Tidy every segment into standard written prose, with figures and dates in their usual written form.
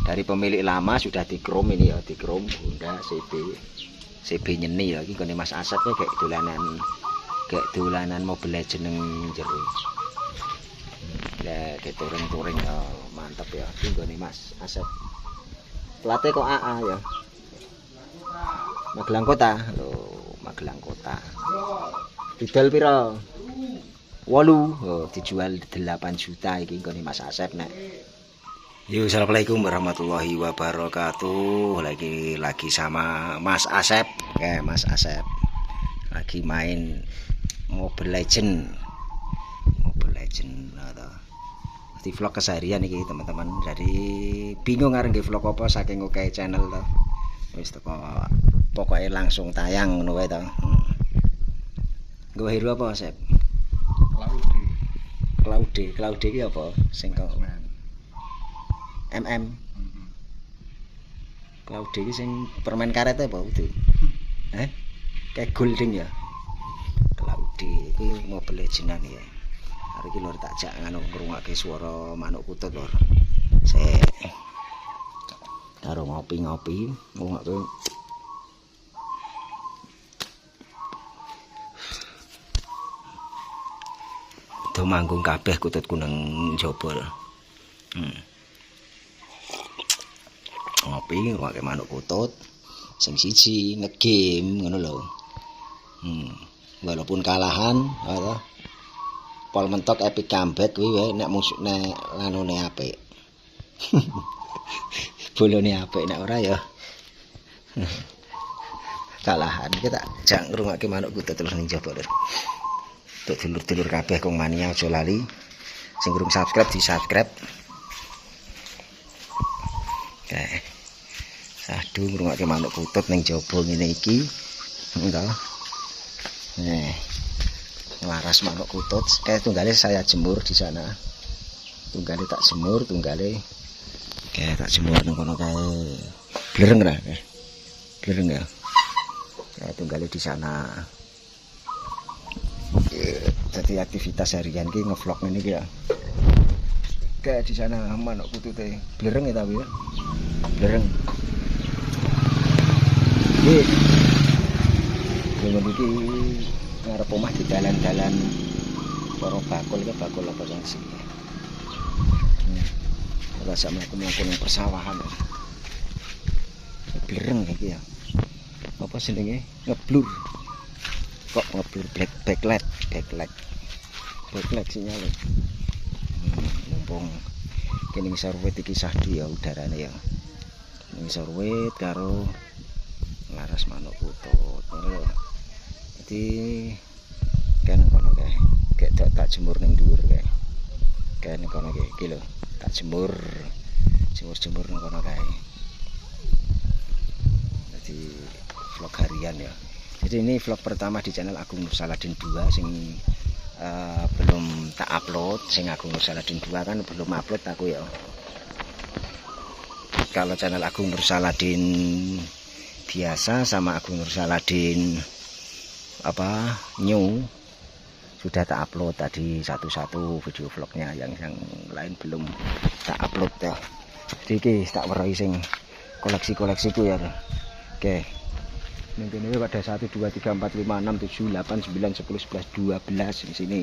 Dari pemilik lama sudah dikrom ini ya, dikrom Honda CB nyeni ya. Iki gone Mas Asep ya kayak dolanan Mobile Legends nang jero. Lah touring ya, mantap ya. Iki gone Mas Asep. Platnya kok AA ya. Magelang Kota. Loh, Magelang Kota. Didol piro? 8. Oh, dijual 8 juta iki nggone Mas Asep nek. Yo, assalamualaikum warahmatullahi wabarakatuh. Lagi sama Mas Asep. Oke, Mas Asep. Lagi main Mobile Legend. Atau di vlog keseharian iki teman-teman. Jadi bingung arep nge vlog apa saking oke channel to. Wis teko pokoke langsung tayang ngono wae to. Nggo hero apa, Sep? Claude iki apa? Sing kok MM. Claude iki sing permen karet apa kudu? Kayak Golden ya. Claude iki Mobile Legends ya. Hari iki lho tak jak ngono ngrungokke swara manuk kutut lho. Sik. Karo ngopi-ngopi, ngrungokke do manggung kabeh kututku nang jaba. Ngopi pakai manuk kutut sing siji ngegame ngono lho. Walaupun kalahan apa pol mentok epic comeback kuwi wae nek musuh nek lanune apik. Bolone apik nek ora ya. Kalahan kita jak ngrungokke manuk kutut terus ning jaba lho. Untuk dulur-dulur kabeh kong mania aja lali sing durung subscribe di-subscribe. Oke. Sadu ngrungokke manuk kutut ning jaba ngene iki. Enggak. Laras manuk kutut kayak tunggale saya jemur di sana. Tunggale tak jemur, tunggale kayak tak jemur nang kono kae. Blereng ra? Blereng ya. Kayak tunggale di sana. Jadi aktivitas harian ki ngevlog ini ya. Kayak di sana manuk kutute blereng ya tapi ya. Blereng. Iki. Ngene iki ngarep omah di dalan-dalan para bakul apa yang sini. Ora sak mlaku-mlaku ning persawahan. Blereng iki ya. Apa jenenge? Ngeblur. Kok ngeblur backlight sinyal. Mumpung kene ngisor wit iki sahdu ya udarane ya. Ngisor wit karo laras manuk kutut. Jadi kan kono kae tak jemur ning dhuwur kae. Kan kono iki lho, tak jemur nang kono kae. Jadi vlog harian ya. Jadi ini vlog pertama di channel Agung Nur Saladin 2 sing belum tak upload. Sing Agung Nur Saladin 2 kan belum upload aku ya. Kalau channel Agung Nur Saladin biasa sama Agung Nur Saladin apa new sudah tak upload tadi satu-satu video vlognya, yang lain belum tak upload ya. Jadi iki tak weruhi sing koleksi-koleksiku ya. Oke. Ini pada 1 2 3 4 5 6 7 8 9 10 11 12 di sini.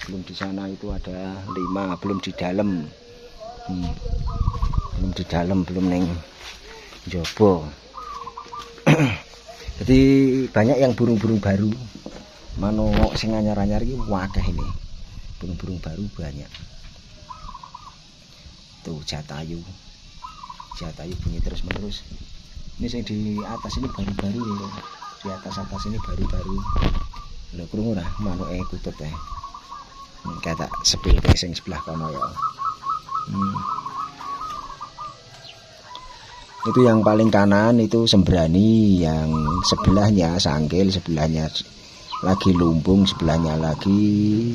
Belum di sana itu ada 5, belum di dalam. Belum neng jobo. Jadi banyak yang burung-burung baru. Manuk sing anyar-anyar iki wakeh ini. Burung-burung baru banyak. Tuh jatayu. Jatayu bunyi terus-menerus. Ini yang di atas ini baru-baru loh. Di atas ini baru-baru. Lho krungu ora manuke kutut ya. Kayak tak sepil ke sing sebelah kono ya. Itu yang paling kanan itu sembrani, yang sebelahnya sanggil, sebelahnya lagi lumbung, sebelahnya lagi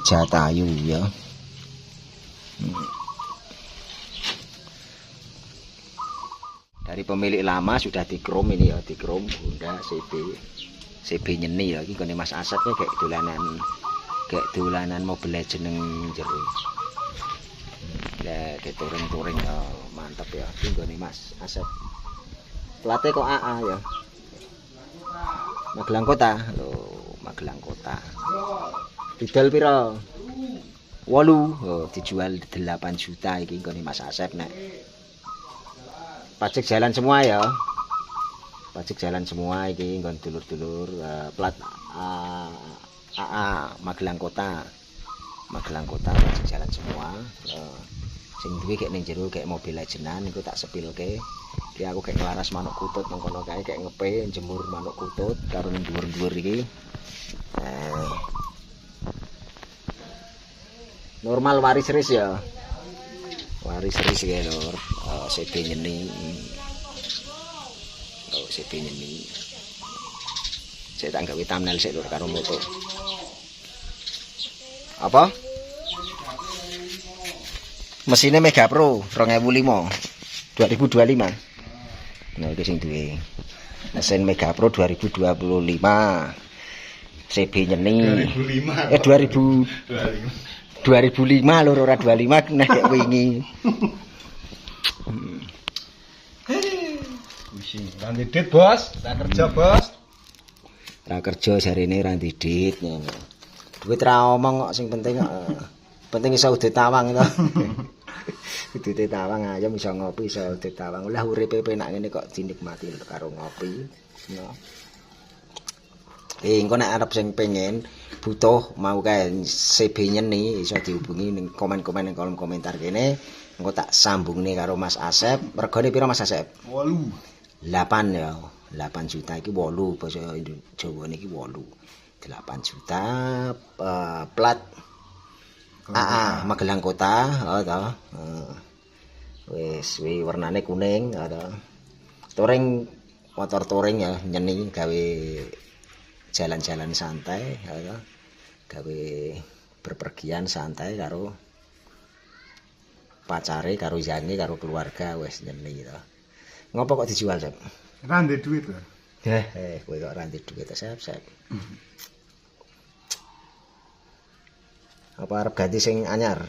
jatayu ya. Dari pemilik lama sudah dikrom ini ya, dikrom Honda CB nyeni ya. Iki gone Mas Asep ya kayak dolanan Mobile Legends nang jero. Lah ke touring-touring ya mantep ya. Tunggone Mas Asep. Plate kok AA ya. Magelang Kota. Lho, Magelang Kota. Didol pira? 8. Oh, dijual 8 juta iki nggone Mas Asep nek. Pajak jalan semua ya. Pajak jalan semua iki nggon dulur-dulur plat AA Magelang Kota. Magelang Kota pajak jalan semua. Sing duwe kek ning jero kek mobil lejenan iku tak sepilke. Iki aku kek nglaras manuk kutut nang kono kae kek ngepe jemur manuk kutut karo ning dhuwur-dhuwur iki. Normal waris ris ya. Waris ris ya lur. CB nyeni. Oh, CB nyeni. Saya tak gawe thumbnail sik lur karo moto. Apa? Mesinnya Mega Pro 2005 2025. Nah itu sing duwe mesin Mega Pro 2025 CB nyeni 2005 lho ora 25 nek kek wingi. Ranti dit bos, tak kerja bos. Ra kerja jarine ranti dit. Duit ra omong kok sing penting penting iso udut tawang to. Udut tawang ayam iso ngopi iso udut tawang. Lah uripe penak ngene kok dinikmati karo ngopi. No. Engko nek arep sing pengen butuh mau kae CB nyeni iso dihubungi ning komen-komen ning kolom komentar kene. Engko tak sambungne karo Mas Asep. Regane pira Mas Asep? 8 ya. 8 juta iki 8 basa Jawa niki 8. 8 juta plat AA Magelang Kota to. Wis warnane kuning to. Touring motor touring ya nyeni gawe jalan-jalan santai ya. Gawe berpergian santai karo pacare karo yange karo keluarga wis nyeni to. Ngopo kok dijual, Sep? Ranti duit lho. Kowe kok ranti duit Sep. Apa arep ganti sing anyar?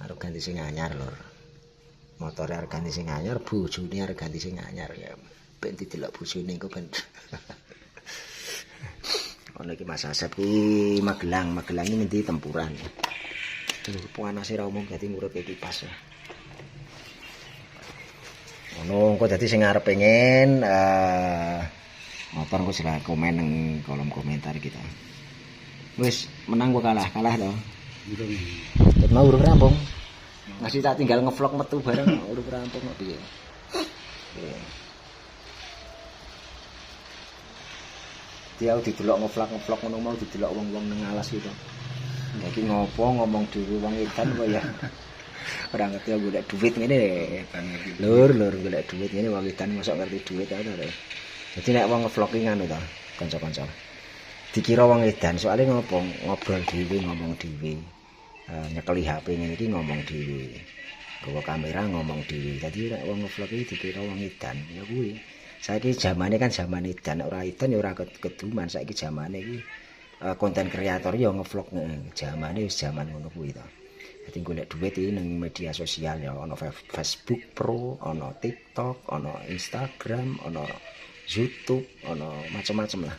Arep ganti sing anyar, Lur. Motore arep ganti sing anyar, bojone arep ganti sing anyar ya. Ben didelok bojone engko ben. Ono iki Mas Asep ki Magelang iki ngendi Tempuran. Panase ra umum dadi urip iki pas. Ono engko dadi sing arep pengen motor engko silahkan komen nang kolom komentar kita. Wis menang kok kalah to. Ket mau urip rampung. Masih tak tinggal ngevlog metu bareng urip rampung kok piye. Dia didelok ngevlog ngono mau didelok wong-wong nang alas gitu. Iki ngopo ngomong dhewe wong edan kok ya. Ora ngerti golek duit ngene. Lur golek duit ngene wong edan mosok ngerti duit ta to. Jadi nek wong ngevlog iki ngono to, kanca-kanca. Dikira wong edan soalnya ngopo ngobrol dhewe ngomong dhewe nyekeli HP ngene iki ngomong dhewe gawa kamera ngomong dhewe dadi nek wong ngevlog iki dikira wong edan ya kuwi saiki zamane kan zaman edan ora edan ya ora keduman saiki zamane iki konten kreator ya ngevlog zamane wis zaman ngono kuwi to dadi golek duit iki ning media sosial ya ana Facebook Pro ana TikTok ana Instagram ana YouTube ana macam-macam lah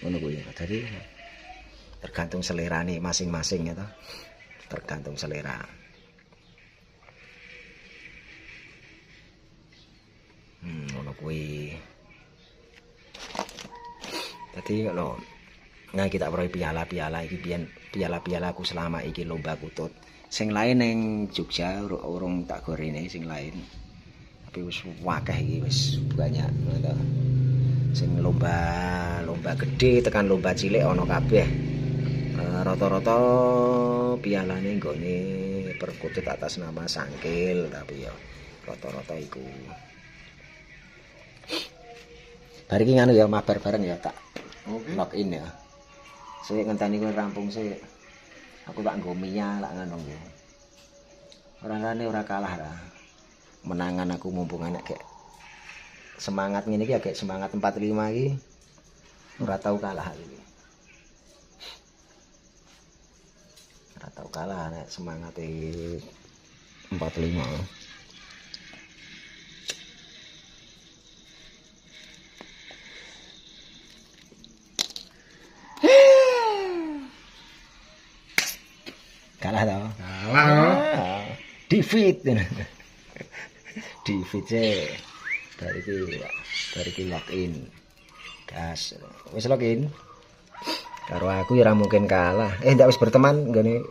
ngono kuwi. Jadi tergantung selerane masing-masing ya toh. Tergantung selera. Ngono kuwi. Dadi lho nah kita proyek piala-piala iki biyen piala-piala aku selama iki lomba kutut. Sing lain ning Jogja urung tak gorene sing lain. Tapi wis wakeh iki wis banyak ngono sing lomba gede tekan lomba cilik ana kabeh rata-rata pialane nggone perkutut atas nama Sangkil tapi ya rata-rata iku bar iki nganu ya mabar bareng ya tak login ya sik ngenteni kowe rampung sik aku tak nggo minyak lak ngono ya ora kalah ra menangan aku mumpung anak kayak semangat ngene iki agak semangat 45 iki ora tau kalah iki. Ora tau kalah nek semangat 45. Kalah tau. Kalah. Defeat. Defeat sih. Bariki lock in. Gas. Wis lock in. Karo aku ya mungkin kalah. Ndak wis berteman nggone.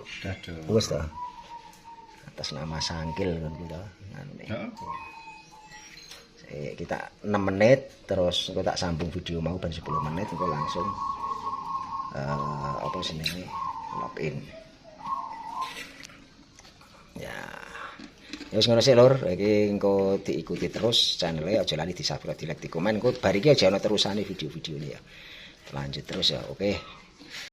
Wis ta. Atas nama Sangkil kan kita. Kita 6 menit terus aku tak sambung video mau ben 10 menit engko langsung apa jenenge login. Ya. Ya wis ngono sih lur, iki engko diikuti terus channel-e aja lali di-subscribe, di like, di komen. Engko bar iki aja ana terusane video-videone ya. Lanjut terus ya. Oke.